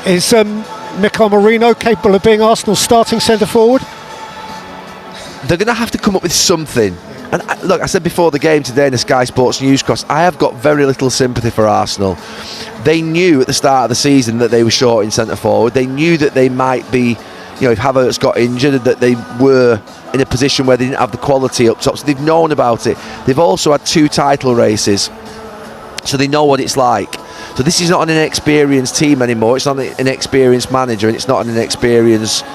Is Mikel Merino capable of being Arsenal's starting centre forward? They're going to have to come up with something. And look, I said before the game today in the Sky Sports Newscast, I have got very little sympathy for Arsenal. They knew at the start of the season that they were short in centre forward. They knew that they might be, if Havertz got injured, that they were in a position where they didn't have the quality up top. So they've known about it. They've also had 2 title races, so they know what it's like. So this is not an inexperienced team anymore. It's not an inexperienced manager, and it's not an inexperienced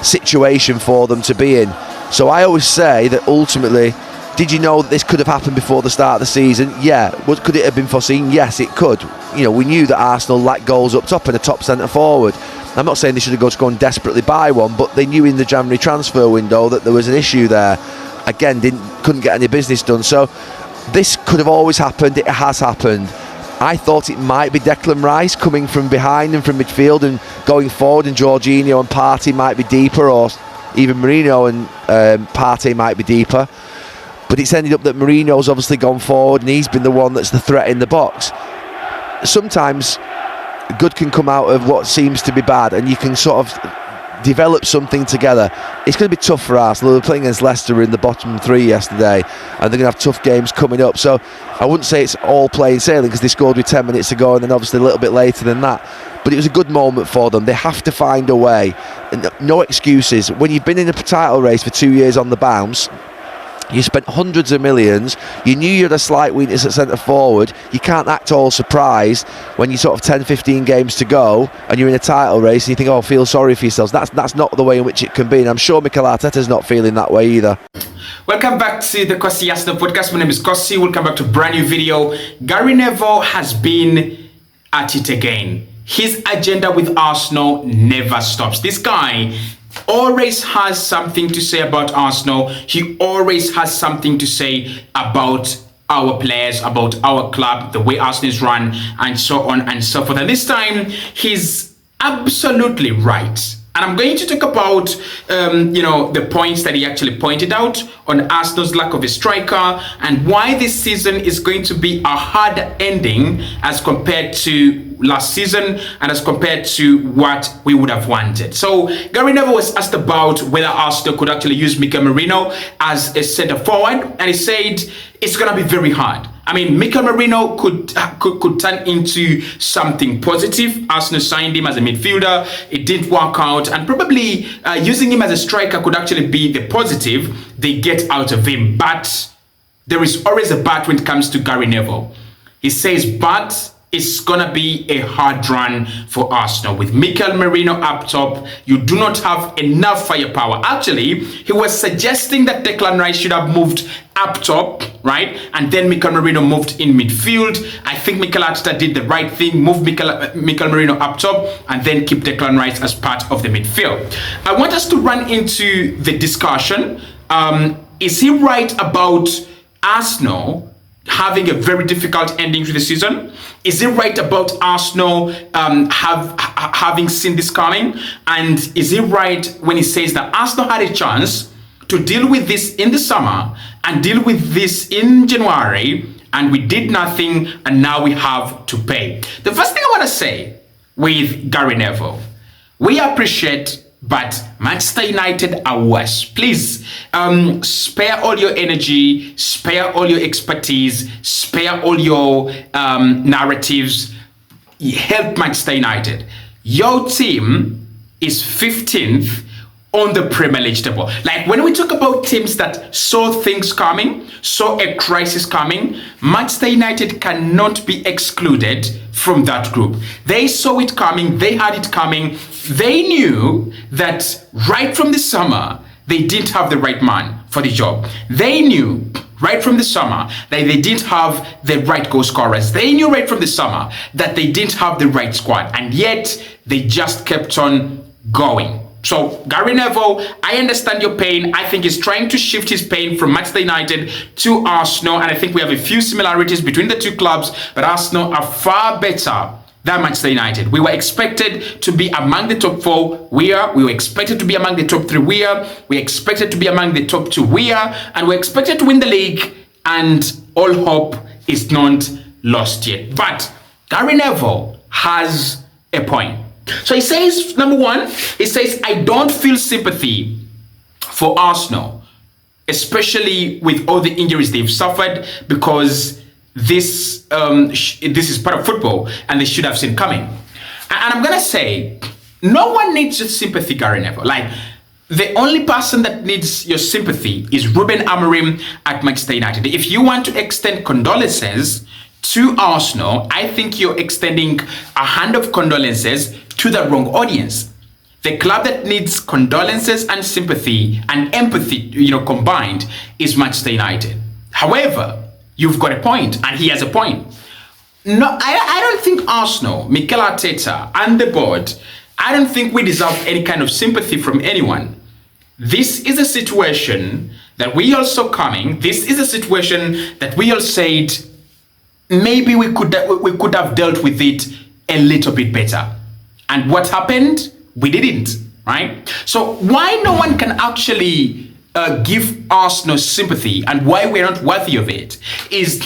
situation for them to be in. So I always say that ultimately, did you know that this could have happened before the start of the season? Yeah. Could it have been foreseen? Yes, it could. We knew that Arsenal lacked goals up top and a top centre forward. I'm not saying they should have gone and desperately buy one, but they knew in the January transfer window that there was an issue there. Again, couldn't get any business done. So this could have always happened. It has happened. I thought it might be Declan Rice coming from behind and from midfield and going forward, and Jorginho and Partey might be deeper, or even Merino and Partey might be deeper. But it's ended up that Merino's obviously gone forward, and he's been the one that's the threat in the box. Sometimes good can come out of what seems to be bad, and you can sort of develop something together. It's going to be tough for Arsenal. They were playing against Leicester in the bottom 3 yesterday, and they're going to have tough games coming up. So I wouldn't say it's all plain sailing, because they scored with 10 minutes to go, and then obviously a little bit later than that. But it was a good moment for them. They have to find a way. No excuses. When you've been in a title race for 2 years on the bounce, you spent hundreds of millions, you knew you had a slight weakness at centre forward, you can't act all surprised when you sort of 10-15 games to go and you're in a title race and you think, feel sorry for yourselves. That's not the way in which it can be, and I'm sure Mikel Arteta's not feeling that way either. Welcome back to the Kosi Arsenal podcast. My name is Kosi. Welcome back to a brand new video. Gary Neville has been at it again. His agenda with Arsenal never stops. This guy always has something to say about Arsenal. He always has something to say about our players, about our club, the way Arsenal is run, and so on and so forth. And this time, he's absolutely right. And I'm going to talk about, the points that he actually pointed out on Arsenal's lack of a striker, and why this season is going to be a hard ending as compared to last season and as compared to what we would have wanted. So Gary Neville was asked about whether Arsenal could actually use Mikel Merino as a centre forward, and he said it's going to be very hard. I mean, Mikel Merino could turn into something positive. Arsenal signed him as a midfielder. It didn't work out, and probably using him as a striker could actually be the positive they get out of him. But there is always a but when it comes to Gary Neville. He says, but it's gonna be a hard run for Arsenal. With Mikel Merino up top, you do not have enough firepower. Actually, he was suggesting that Declan Rice should have moved up top, right? And then Mikel Merino moved in midfield. I think Mikel Arteta did the right thing, move Mikel Merino up top, and then keep Declan Rice as part of the midfield. I want us to run into the discussion. Is he right about Arsenal having a very difficult ending to the season? Is it right about Arsenal having seen this coming? And is it right when he says that Arsenal had a chance to deal with this in the summer and deal with this in January, and we did nothing, and now we have to pay? The first thing I want to say with Gary Neville, we appreciate, but Manchester United are worse. Please spare all your energy, spare all your expertise, spare all your narratives. Help Manchester United. Your team is 15th on the Premier League table. Like, when we talk about teams that saw things coming, saw a crisis coming, Manchester United cannot be excluded from that group. They saw it coming, they had it coming. They knew that right from the summer, they didn't have the right man for the job. They knew right from the summer that they didn't have the right goal scorers. They knew right from the summer that they didn't have the right squad, and yet they just kept on going. So Gary Neville, I understand your pain. I think he's trying to shift his pain from Manchester United to Arsenal, and I think we have a few similarities between the two clubs, but Arsenal are far better than Manchester United. We were expected to be among the top 4. We were expected to be among the top 3. We expected to be among the top 2. And we're expected to win the league, and all hope is not lost yet. But Gary Neville has a point. So he says, number one, he says, I don't feel sympathy for Arsenal, especially with all the injuries they've suffered, because this is part of football and they should have seen coming. And I'm going to say, no one needs your sympathy, Garry Neville. Like, the only person that needs your sympathy is Ruben Amorim at Manchester United. If you want to extend condolences to Arsenal, I think you're extending a hand of condolences to the wrong audience. The club that needs condolences and sympathy and empathy, combined, is Manchester United. However, you've got a point, and he has a point. No, I don't think Arsenal, Mikel Arteta, and the board, I don't think we deserve any kind of sympathy from anyone. This is a situation that we all saw coming. This is a situation that we all said maybe we could have dealt with it a little bit better. And what happened? We didn't, right? So why no one can actually give Arsenal sympathy and why we're not worthy of it is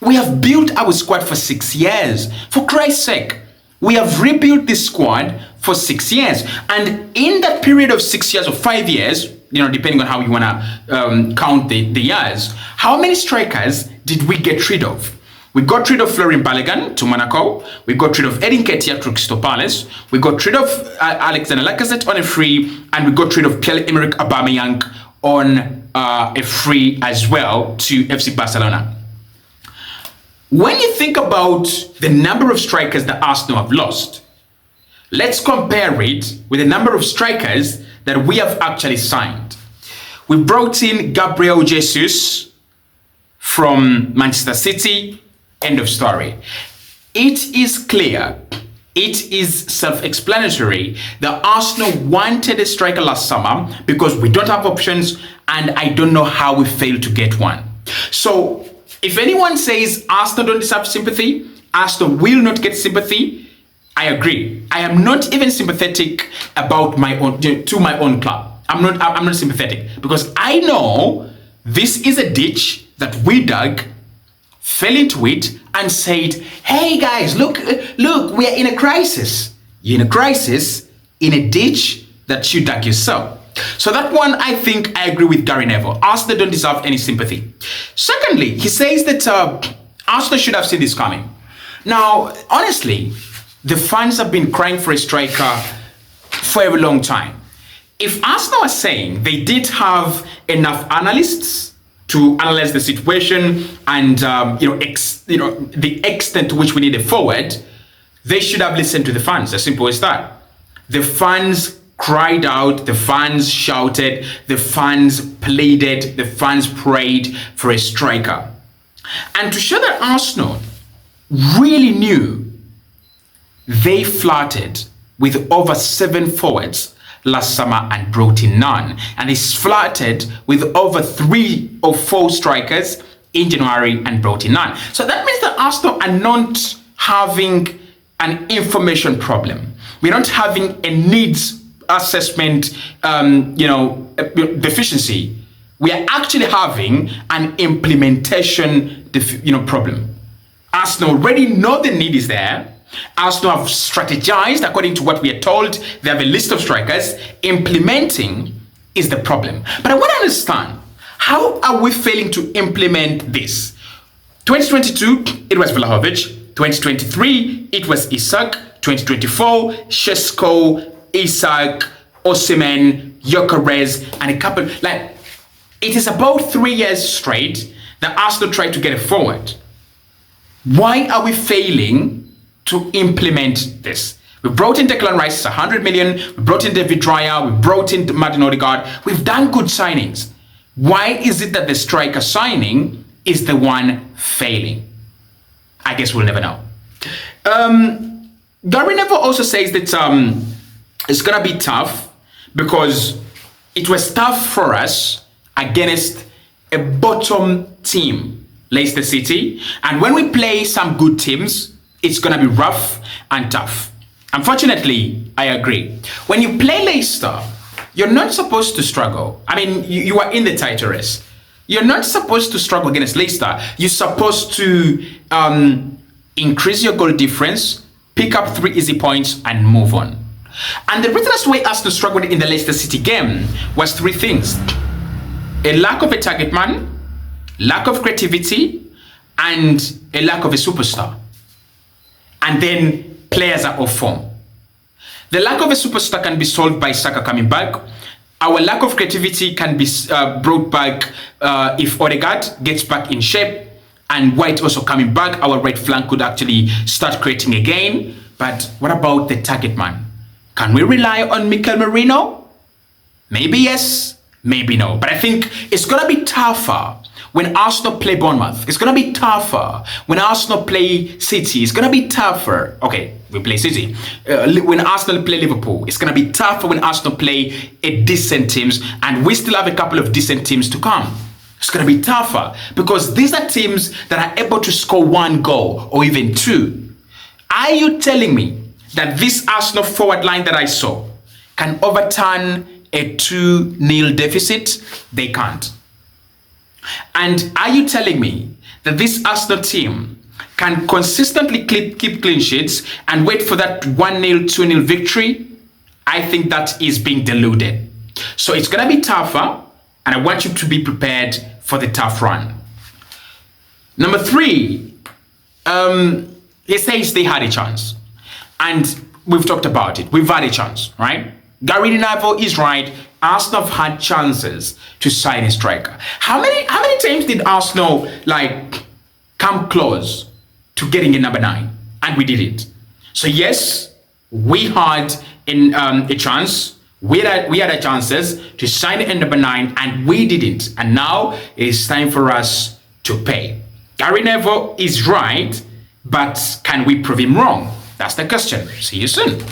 we have built our squad for 6 years. For Christ's sake, we have rebuilt this squad for 6 years. And in that period of 6 years or 5 years, depending on how you want to count the years, how many strikers did we get rid of? We got rid of Florian Balogun to Monaco. We got rid of Edin Ketia to Crystal Palace. We got rid of Alexander Lacazette on a free, and we got rid of Pierre-Emerick Aubameyang on a free as well to FC Barcelona. When you think about the number of strikers that Arsenal have lost, let's compare it with the number of strikers that we have actually signed. We brought in Gabriel Jesus from Manchester City. End of story. It is clear, it is self-explanatory that Arsenal wanted a striker last summer because we don't have options, and I don't know how we failed to get one. So if anyone says Arsenal don't deserve sympathy, Arsenal will not get sympathy, I agree. I am not even sympathetic about my own to my own club. I'm not sympathetic because I know this is a ditch that we dug, fell into it, and said, hey guys, look, we are in a crisis. You're in a crisis, in a ditch that you dug yourself. So that one, I think I agree with Garry Neville. Arsenal don't deserve any sympathy. Secondly, he says that Arsenal should have seen this coming. Now, honestly, the fans have been crying for a striker for a long time. If Arsenal are saying they did have enough analysts to analyze the situation and the extent to which we need a forward, they should have listened to the fans. As simple as that. The fans cried out, the fans shouted, the fans pleaded, the fans prayed for a striker. And to show that Arsenal really knew, they flirted with over 7 forwards last summer and brought in none. And they flirted with over 3 or 4 strikers in January and brought in none. So that means that Arsenal are not having an information problem. We're not having a needs assessment deficiency. We are actually having an implementation problem. Arsenal already know the need is there. Arsenal have strategized according to what we are told. They have a list of strikers. Implementing is the problem. But I want to understand, how are we failing to implement this? 2022, it was Vlahovic. 2023, it was Isak. 2024, Šeško, Isak, Osimhen, Gyökeres, and a couple. It is about 3 years straight that Arsenal tried to get a forward. Why are we failing to implement this? We brought in Declan Rice, 100 million. We brought in David Raya. We brought in Martin Odegaard. We've done good signings. Why is it that the striker signing is the one failing? I guess we'll never know. Garry Neville also says that it's going to be tough because it was tough for us against a bottom team, Leicester City. And when we play some good teams, it's going to be rough and tough. Unfortunately, I agree. When you play Leicester, you're not supposed to struggle. I mean, you are in the title race. You're not supposed to struggle against Leicester. You're supposed to increase your goal difference, pick up 3 easy points and move on. And the reason as to why Arsenal struggled in the Leicester City game was 3 things: a lack of a target man, lack of creativity, and a lack of a superstar. And then players are off form. The lack of a superstar can be solved by Saka coming back. Our lack of creativity can be brought back if Odegaard gets back in shape, and White also coming back. Our right flank could actually start creating again. But what about the target man? Can we rely on Mikel Merino? Maybe yes, maybe no. But I think it's going to be tougher when Arsenal play Bournemouth. It's going to be tougher when Arsenal play City. It's going to be tougher. Okay, we play City. When Arsenal play Liverpool, it's going to be tougher when Arsenal play a decent teams. And we still have a couple of decent teams to come. It's going to be tougher because these are teams that are able to score 1 goal or even 2. Are you telling me that this Arsenal forward line that I saw can overturn a 2-0 deficit? They can't. And are you telling me that this Arsenal team can consistently keep clean sheets and wait for that 1-0, 2-0 victory? I think that is being deluded. So it's going to be tougher, and I want you to be prepared for the tough run. Number 3, he says they had a chance. And we've talked about it. We've had a chance, right? Garry Neville is right. Arsenal have had chances to sign a striker. How many times did Arsenal come close to getting a number 9? And we did it. So yes, we had a chance. We had a chances to sign a number 9, and we didn't. And now it's time for us to pay. Garry Neville is right, but can we prove him wrong? That's the question. See you soon.